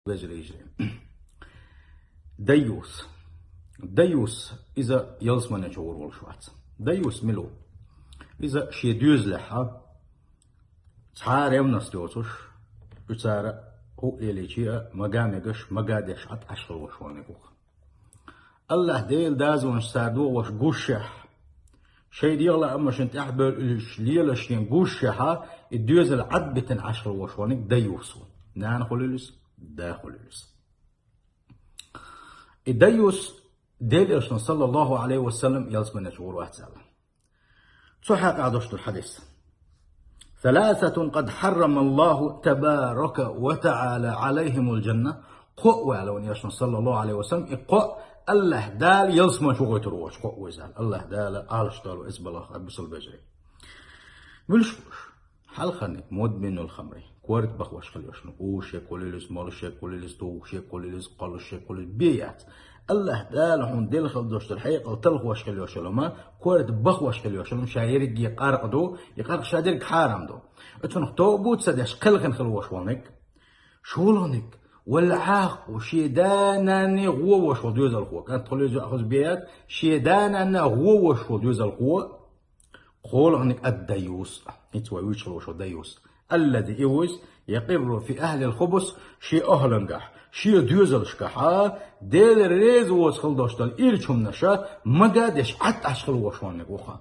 بجري ديوس إذا يلس من جور والشوات ديوس ملو إذا شي ديوز لحا تعار يمنس دوتوش بتعار هو اللي شيء مقادش عت عشر وشوانيكوخ الله ديل دازون سادو وش قوشح شيء ديلا أما شنت أحبر إيش ليلا شين قوشها الديوز العد بتن عشر وشوانيك ديوسون نان خليلس دا خليلس الديوس ديل إرشن صلى الله عليه وسلم يلزمنا شعور واتسال صحيح قعدوشت الحديث ثلاثة قد حرم الله تبارك وتعالى عليهم الجنة قوة على يرشن صلى الله عليه وسلم قوة الله دال يلزمنا شعور تروش قوة وزال الله دال آلشتال وإسب الله أبس البجري بلشوش حال خانك مدمن الخمر كورت بخوش خليوشن اوش يقوليلس مالش يقوليلس توش يقوليلس قالش يقوليلس بيات الله دال هون دل خلدوش الحقيقة تلخوش خليوشن ما كورت بخوش خليوشن شايرك يقارق شادرك حارم دو اتفن توبوت سدش قلقن خلوش وانك شولونك والعاق وشيدانا غو وشو ديوز الخو كانت تقول لي اخذ بيات شيدانا غو وشو ديوز الخو قول عنك الديوس يتوى وشو ديوس الذي يوز يقر في أهل الخبز شي أهلنجح شي ديوزلشكحا ديل ريز وصل دوشتال إيرشم نشا مقادش عت عشقل وشوانك وخا